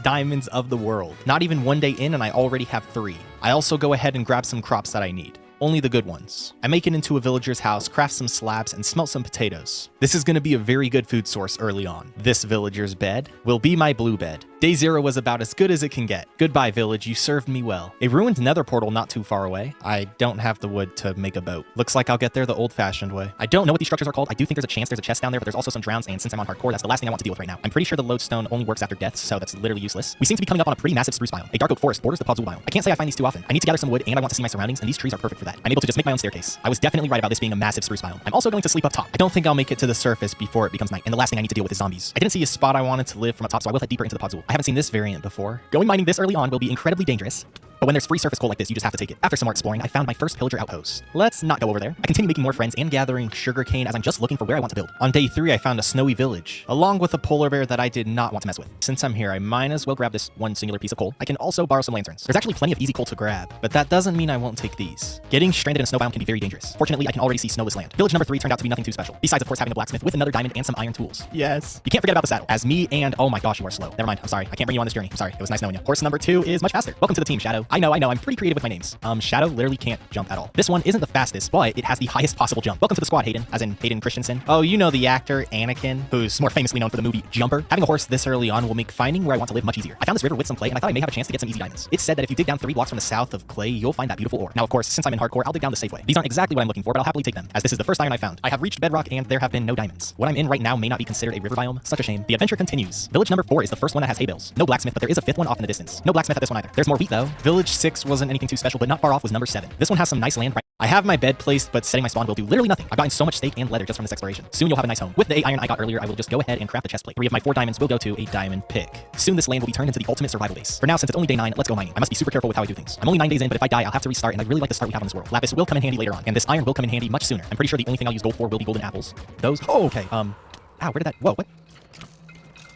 diamonds of the world. Not even one day in and I already have 3. I also go ahead and grab some crops that I need. Only the good ones. I make it into a villager's house, craft some slabs, and smelt some potatoes. This is going to be a very good food source early on. This villager's bed will be my blue bed. Day 0 was about as good as it can get. Goodbye, village, you served me well. A ruined nether portal not too far away. I don't have the wood to make a boat. Looks like I'll get there the old-fashioned way. I don't know what these structures are called. I do think there's a chance there's a chest down there, but there's also some drowns, and since I'm on hardcore, that's the last thing I want to deal with right now. I'm pretty sure the lodestone only works after death, so that's literally useless. We seem to be coming up on a pretty massive spruce biome. A dark oak forest borders the podzol biome. I can't say I find these too often. I need to gather some wood, and I want to see my surroundings, and these trees are perfect for that. I'm able to just make my own staircase. I was definitely right about this being a massive spruce biome. I'm also going to sleep up top. I don't think I'll make it to the surface before it becomes night, and the last thing I need to deal with is zombies. I didn't see a spot I wanted to live from up top, so I will head deeper into the podzol. I haven't seen this variant before. Going mining this early on will be incredibly dangerous. But when there's free surface coal like this, you just have to take it. After some more exploring, I found my first pillager outpost. Let's not go over there. I continue making more friends and gathering sugarcane as I'm just looking for where I want to build. On day 3, I found a snowy village, along with a polar bear that I did not want to mess with. Since I'm here, I might as well grab this one singular piece of coal. I can also borrow some lanterns. There's actually plenty of easy coal to grab, but that doesn't mean I won't take these. Getting stranded in a snow biome can be very dangerous. Fortunately, I can already see snowless land. Village number 3 turned out to be nothing too special, besides of course having a blacksmith with another diamond and some iron tools. Yes. You can't forget about the saddle. As me and, oh my gosh, you are slow. Never mind, I'm sorry. I can't bring you on this journey. I'm sorry, it was nice knowing you. Horse number 2 is much faster. Welcome to the team, Shadow. I know, I'm pretty creative with my names. Shadow literally can't jump at all. This one isn't the fastest, but it has the highest possible jump. Welcome to the squad, Hayden, as in Hayden Christensen. Oh, you know the actor Anakin, who's more famously known for the movie Jumper. Having a horse this early on will make finding where I want to live much easier. I found this river with some clay, and I thought I may have a chance to get some easy diamonds. It's said that if you dig down 3 blocks from the south of clay, you'll find that beautiful ore. Now, of course, since I'm in hardcore, I'll dig down the safe way. These aren't exactly what I'm looking for, but I'll happily take them, as this is the first iron I found. I have reached bedrock, and there have been no diamonds. What I'm in right now may not be considered a river biome. Such a shame. The adventure continues. Village number 4 is the first one that has hay bales. No blacksmith, but there is a 5th one off in the distance. No blacksmith at this one either. There's more wheat, though. Village 6 wasn't anything too special, but not far off was number 7. This one has some nice land right. I have my bed placed, but setting my spawn will do literally nothing. I've gotten so much steak and leather just from this exploration. Soon you'll have a nice home. With the 8 iron I got earlier, I will just go ahead and craft the chest plate. 3 of my 4 diamonds will go to a diamond pick. Soon this land will be turned into the ultimate survival base. For now, since it's only day 9, let's go mining. I must be super careful with how I do things. I'm only 9 days in, but if I die, I'll have to restart, and I really like the start we have on this world. Lapis will come in handy later on, and this iron will come in handy much sooner. I'm pretty sure the only thing I'll use gold for will be golden apples. Those. Oh, okay. Ow, where did that? Whoa, what?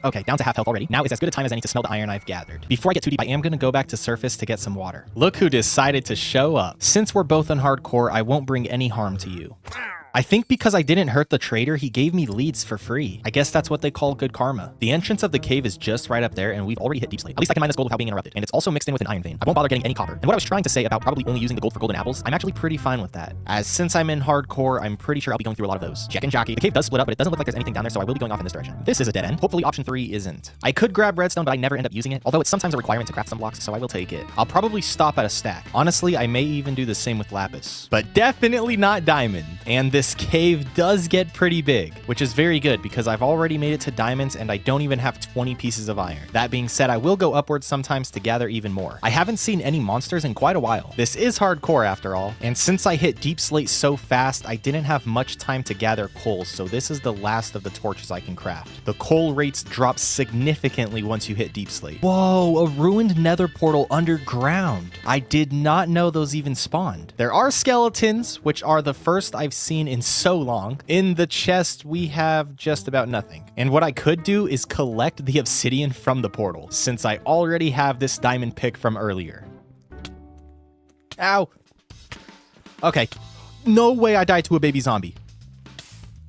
Okay, down to half health already. Now is as good a time as any to smell the iron I've gathered. Before I get too deep, I am going to go back to surface to get some water. Look who decided to show up. Since we're both on hardcore, I won't bring any harm to you. I think because I didn't hurt the trader, he gave me leads for free. I guess that's what they call good karma. The entrance of the cave is just right up there, and we've already hit deep slate. At least I can mine this gold without being interrupted, and it's also mixed in with an iron vein. I won't bother getting any copper. And what I was trying to say about probably only using the gold for golden apples, I'm actually pretty fine with that. As since I'm in hardcore, I'm pretty sure I'll be going through a lot of those. Check and jockey. The cave does split up, but it doesn't look like there's anything down there, so I will be going off in this direction. This is a dead end. Hopefully option 3 isn't. I could grab redstone, but I never end up using it, although it's sometimes a requirement to craft some blocks, so I will take it. I'll probably stop at a stack. Honestly, I may even do the same with lapis, but definitely not diamond. And this cave does get pretty big, which is very good because I've already made it to diamonds and I don't even have 20 pieces of iron. That being said, I will go upwards sometimes to gather even more. I haven't seen any monsters in quite a while. This is hardcore after all, and since I hit deep slate so fast, I didn't have much time to gather coal, so this is the last of the torches I can craft. The coal rates drop significantly once you hit deep slate. Whoa, a ruined nether portal underground. I did not know those even spawned. There are skeletons, which are the first I've seen in so long. In the chest, we have just about nothing. And what I could do is collect the obsidian from the portal, since I already have this diamond pick from earlier. Ow. Okay. No way I died to a baby zombie.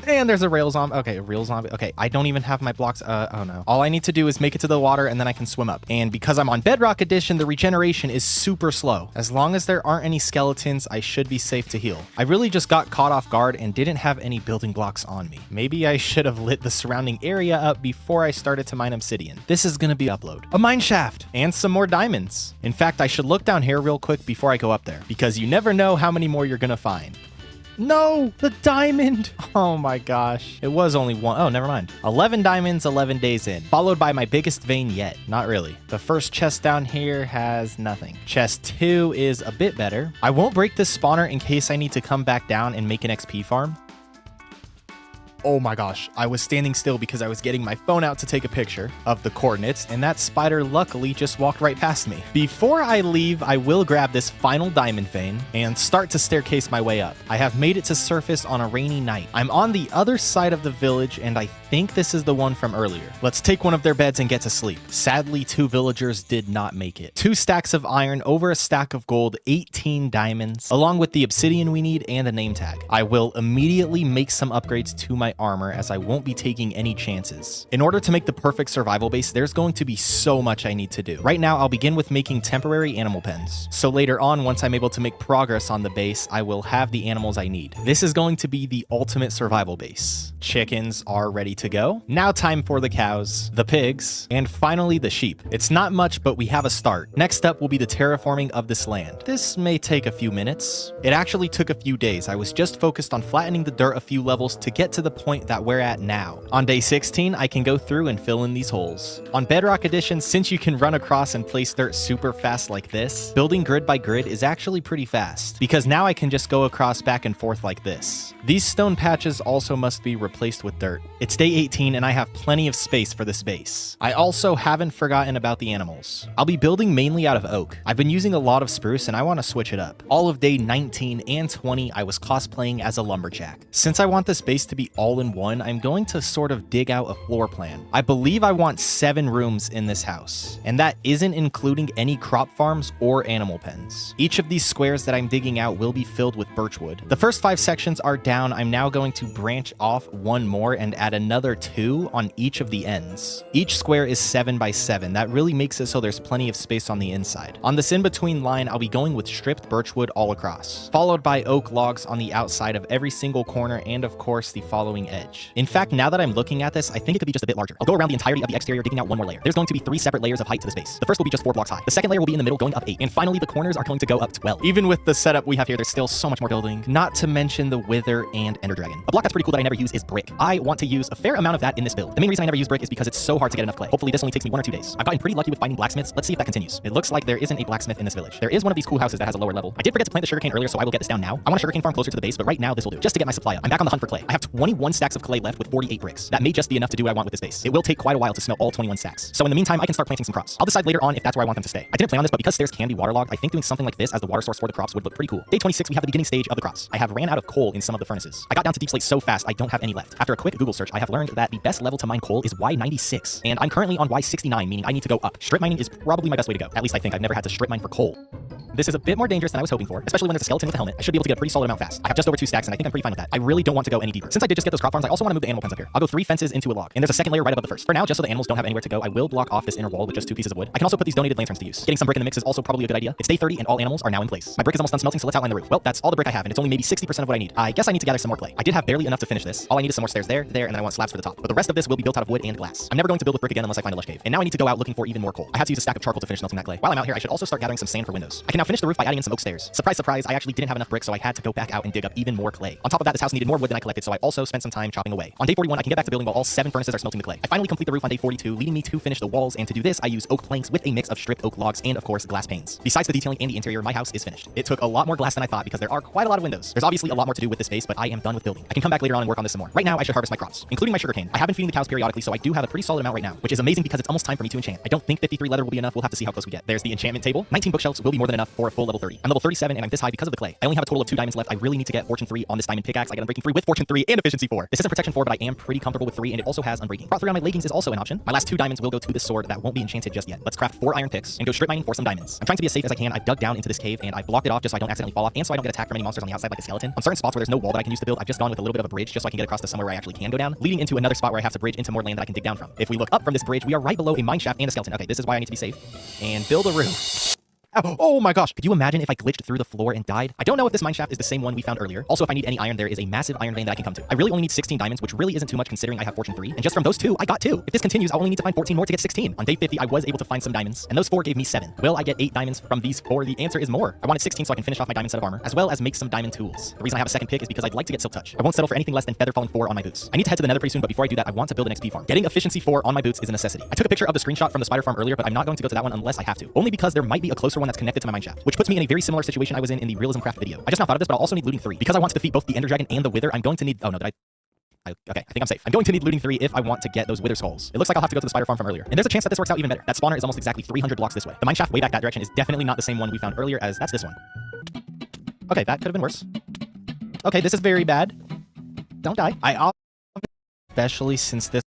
And there's a rail zombie. Okay, a real zombie. Okay, I don't even have my blocks. Oh no. All I need to do is make it to the water and then I can swim up. And because I'm on Bedrock Edition, the regeneration is super slow. As long as there aren't any skeletons, I should be safe to heal. I really just got caught off guard and didn't have any building blocks on me. Maybe I should have lit the surrounding area up before I started to mine obsidian. This is gonna be upload. A mine shaft and some more diamonds. In fact, I should look down here real quick before I go up there because you never know how many more you're gonna find. No, the diamond. Oh my gosh. It was only 1. Oh, never mind. 11 diamonds, 11 days in, followed by my biggest vein yet. Not really. The first chest down here has nothing. Chest 2 is a bit better. I won't break this spawner in case I need to come back down and make an XP farm. Oh my gosh, I was standing still because I was getting my phone out to take a picture of the coordinates, and that spider luckily just walked right past me. Before I leave, I will grab this final diamond vein and start to staircase my way up. I have made it to surface on a rainy night. I'm on the other side of the village, and I think this is the one from earlier. Let's take one of their beds and get to sleep. Sadly, 2 villagers did not make it. 2 stacks of iron over a stack of gold, 18 diamonds, along with the obsidian we need and a name tag. I will immediately make some upgrades to my my armor as I won't be taking any chances. In order to make the perfect survival base, there's going to be so much I need to do. Right now, I'll begin with making temporary animal pens. So later on, once I'm able to make progress on the base, I will have the animals I need. This is going to be the ultimate survival base. Chickens are ready to go. Now time for the cows, the pigs, and finally the sheep. It's not much, but we have a start. Next up will be the terraforming of this land. This may take a few minutes. It actually took a few days. I was just focused on flattening the dirt a few levels to get to the point that we're at now. On day 16, I can go through and fill in these holes. On Bedrock Edition, since you can run across and place dirt super fast like this, building grid by grid is actually pretty fast, because now I can just go across back and forth like this. These stone patches also must be replaced with dirt. It's day 18 and I have plenty of space for this base. I also haven't forgotten about the animals. I'll be building mainly out of oak. I've been using a lot of spruce and I want to switch it up. All of day 19 and 20, I was cosplaying as a lumberjack. Since I want this base to be all in one, I'm going to sort of dig out a floor plan. I believe I want 7 rooms in this house, and that isn't including any crop farms or animal pens. Each of these squares that I'm digging out will be filled with birchwood. The first 5 sections are down. I'm now going to branch off 1 more and add another 2 on each of the ends. Each square is 7 by 7. That really makes it so there's plenty of space on the inside. On this in-between line, I'll be going with stripped birchwood all across, followed by oak logs on the outside of every single corner and of course the following edge. In fact, now that I'm looking at this, I think it could be just a bit larger. I'll go around the entirety of the exterior digging out 1 more layer. There's going to be 3 separate layers of height to this base. The first will be just 4 blocks high. The second layer will be in the middle going up 8. And finally, the corners are going to go up 12. Even with the setup we have here, there's still so much more building, not to mention the wither and ender dragon. A block that's pretty cool that I never use is brick. I want to use a fair amount of that in this build. The main reason I never use brick is because it's so hard to get enough clay. Hopefully this only takes me 1 or 2 days. I've gotten pretty lucky with finding blacksmiths. Let's see if that continues. It looks like there isn't a blacksmith in this village. There is one of these cool houses that has a lower level. I did forget to plant the sugarcane earlier, so I will get this down now. I want a sugarcane farm closer to the base, but right now this will do, just to get my supply up. I'm back on the hunt for clay. I have 21 stacks of clay left with 48 bricks. That may just be enough to do what I want with this base. It will take quite a while to smelt all 21 stacks. So in the meantime, I can start planting some crops. I'll decide later on if that's where I want them to stay. I didn't plan on this, but because stairs can be waterlogged, I think doing something like this as the water source for the crops would look pretty cool. Day 26, we have the beginning stage of the crops. I have ran out of coal in some of the furnaces. I got down to deep slate so fast, I don't have any left. After a quick Google search, I have learned that the best level to mine coal is Y96, and I'm currently on Y69, meaning I need to go up. Strip mining is probably my best way to go. At least I think. I've never had to strip mine for coal. This is a bit more dangerous than I was hoping for, especially when there's a skeleton with a helmet. I should be able to get a pretty solid amount fast. I have just over 2 stacks, and I think I'm pretty fine with that. I really don't want to go any deeper. Since I did just get those crop farms, I also want to move the animal pens up here. I'll go 3 fences into a log, and there's a second layer right above the first. For now, just so the animals don't have anywhere to go, I will block off this inner wall with just 2 pieces of wood. I can also put these donated lanterns to use. Getting some brick in the mix is also probably a good idea. It's day 30, and all animals are now in place. My brick is almost done smelting, so let's outline the roof. Well, that's all the brick I have, and it's only maybe 60% of what I need. I guess I need to gather some more clay. I did have barely enough to finish this. All I need is some more stairs there, and then I want slabs for the top. But the rest of this will be built out of wood and glass. I'm never going to build with brick again unless I find a lush cave. And now I need to go out looking for even more coal. I have to use a stack of charcoal to finish melting that clay. While I'm out here, I should also start gathering some sand for windows. I can now finish the roof by adding in some oak stairs. Surprise, surprise, I actually didn't have enough brick, so I had to go back out and dig up even more clay. On top of that, this house needed more wood than I collected, so I also spent some time chopping away. On day 41, I can get back to building while all 7 furnaces are smelting the clay. I finally complete the roof on day 42, leading me to finish the walls, and to do this, I use oak planks with a mix of stripped oak logs and, of course, glass panes. Besides the detailing and the interior, my house is finished. It took a lot more glass than I thought because there are quite a lot of windows. There's obviously a lot more to do with this space, but I am done with building. I can come back later on and work on this some more. Right now, I should harvest my crops, including my sugarcane. I have been feeding the cows periodically, so I do have a pretty solid amount right now, which is amazing because it's almost time for me to enchant. I don't think 53 leather will be enough. We'll have to see how close we get. There's the enchantment table. 19 bookshelves will be more than enough for a full level 30. I'm level 37 and I'm this high because of the clay. I only have a total of 2 diamonds left. I really need to get fortune 3 on this diamond pickaxe. I get unbreaking 3 with fortune 3 and efficiency 4. This isn't protection 4, but I am pretty comfortable with 3, and it also has unbreaking. Prot 3 on my leggings is also an option. My last 2 diamonds will go to this sword that won't be enchanted just yet. Let's craft 4 iron picks and go strip mining for some diamonds. I'm trying to be as safe as I can. I've dug down into this cave and I blocked it off just so I don't accidentally fall off and so I don't get attacked from any monsters on the outside like a skeleton. On certain spots where there's no wall that I can use to build, I've just gone with a little bit of a bridge just so I can get across to somewhere where I actually can go down, leading into another spot where I have to bridge into more land that I can dig down from. If we look up from this bridge, we are right below a mine shaft and a skeleton. Okay, this is why I need to be safe. And build a roof. Oh my gosh, could you imagine if I glitched through the floor and died? I don't know if this mine shaft is the same one we found earlier. Also, if I need any iron, there is a massive iron vein that I can come to. I really only need 16 diamonds, which really isn't too much considering I have fortune 3. And just from those 2, I got 2. If this continues, I'll only need to find 14 more to get 16. On day 50, I was able to find some diamonds, and those 4 gave me 7. Will I get 8 diamonds from these 4? The answer is more. I wanted 16 so I can finish off my diamond set of armor, as well as make some diamond tools. The reason I have a second pick is because I'd like to get silk touch. I won't settle for anything less than feather falling 4 on my boots. I need to head to the nether pretty soon, but before I do that, I want to build an XP farm. Getting efficiency 4 on my boots is a necessity. I took a picture of the screenshot from the spider farm earlier, but I'm not going to go to that one unless I have to. Only because there might be a closer one that's connected to my mine shaft, which puts me in a very similar situation I was in the realism craft video. I just now thought of this, but I'll also need looting 3. Because I want to defeat both the ender dragon and the wither, I'm going to need... Oh no, okay, I think I'm safe. I'm going to need looting 3 if I want to get those wither skulls. It looks like I'll have to go to the spider farm from earlier. And there's a chance that this works out even better. That spawner is almost exactly 300 blocks this way. The mine shaft way back that direction is definitely not the same one we found earlier, as that's this one. Okay, that could have been worse. Okay, this is very bad. Don't die. Especially since this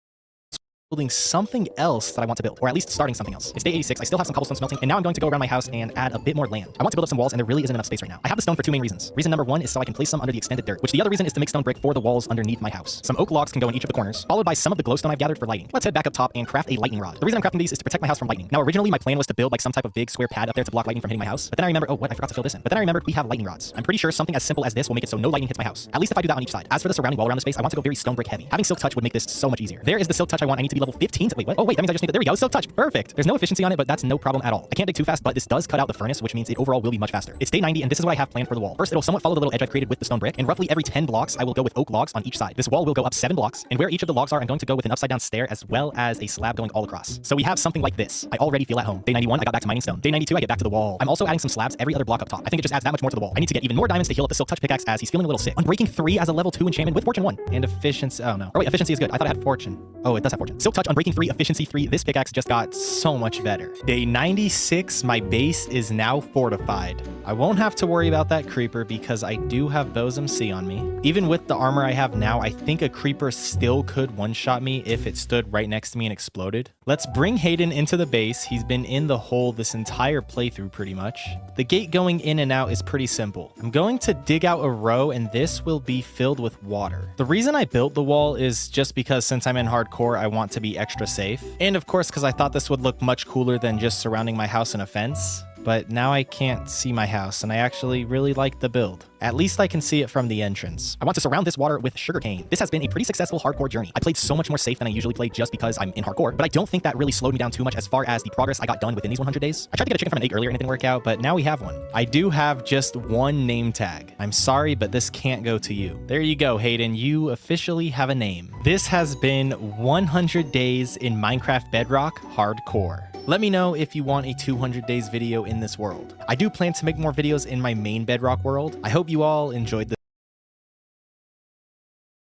building something else that I want to build, or at least starting something else. It's day 86, I still have some cobblestone smelting, and now I'm going to go around my house and add a bit more land. I want to build up some walls, and there really isn't enough space right now. I have the stone for two main reasons. Reason number one is so I can place some under the extended dirt, which the other reason is to make stone brick for the walls underneath my house. Some oak logs can go in each of the corners, followed by some of the glowstone I've gathered for lighting. Let's head back up top and craft a lightning rod. The reason I'm crafting these is to protect my house from lightning. Now, originally my plan was to build like some type of big square pad up there to block lightning from hitting my house, but then I remembered, oh, what, I forgot to fill this in. But then I remembered we have lightning rods. I'm pretty sure something as simple as this will make it so no lightning hits my house. At least if I do that on each side. As for the surrounding wall around the space, I want to go very stone brick heavy. Having silk touch would make this so much easier. There is the silk touch I want. I need to be level 15 to wait, what? Oh wait, that means I just need there we go, silk touch. Perfect. There's no efficiency on it, but that's no problem at all. I can't dig too fast, but this does cut out the furnace, which means it overall will be much faster. It's day 90, and this is what I have planned for the wall. First, it'll somewhat follow the little edge I've created with the stone brick, and roughly every 10 blocks, I will go with oak logs on each side. This wall will go up 7 blocks, and where each of the logs are, I'm going to go with an upside down stair as well as a slab going all across. So we have something like this. I already feel at home. Day 91, I got back to mining stone. Day 92, I get back to the wall. I'm also adding some slabs every other block up top. I think it just adds that much more to the wall. I need to get even more diamonds to heal up the silk touch pickaxe as he's feeling a little sick. Unbreaking 3 as a level 2 enchantment with fortune 1. And efficiency, oh no. Oh wait, efficiency is good. I thought it had fortune. Oh, it does have fortune. Silk touch, unbreaking 3, efficiency 3. This pickaxe just got so much better. Day 96, my base is now fortified. I won't have to worry about that creeper because I do have Bows MC on me. Even with the armor I have now, I think a creeper still could one-shot me if it stood right next to me and exploded. Let's bring Hayden into the base. He's been in the hole this entire playthrough pretty much. The gate going in and out is pretty simple. I'm going to dig out a row and this will be filled with water. The reason I built the wall is just because since I'm in hardcore, I want to be extra safe. And of course, because I thought this would look much cooler than just surrounding my house in a fence. But now I can't see my house, and I actually really like the build. At least I can see it from the entrance. I want to surround this water with sugarcane. This has been a pretty successful hardcore journey. I played so much more safe than I usually play just because I'm in hardcore, but I don't think that really slowed me down too much as far as the progress I got done within these 100 days. I tried to get a chicken from an egg earlier and it didn't work out, but now we have one. I do have just one name tag. I'm sorry, but this can't go to you. There you go, Hayden. You officially have a name. This has been 100 days in Minecraft Bedrock Hardcore. Let me know if you want a 200 days video in this world. I do plan to make more videos in my main Bedrock world. I hope you all enjoyed this.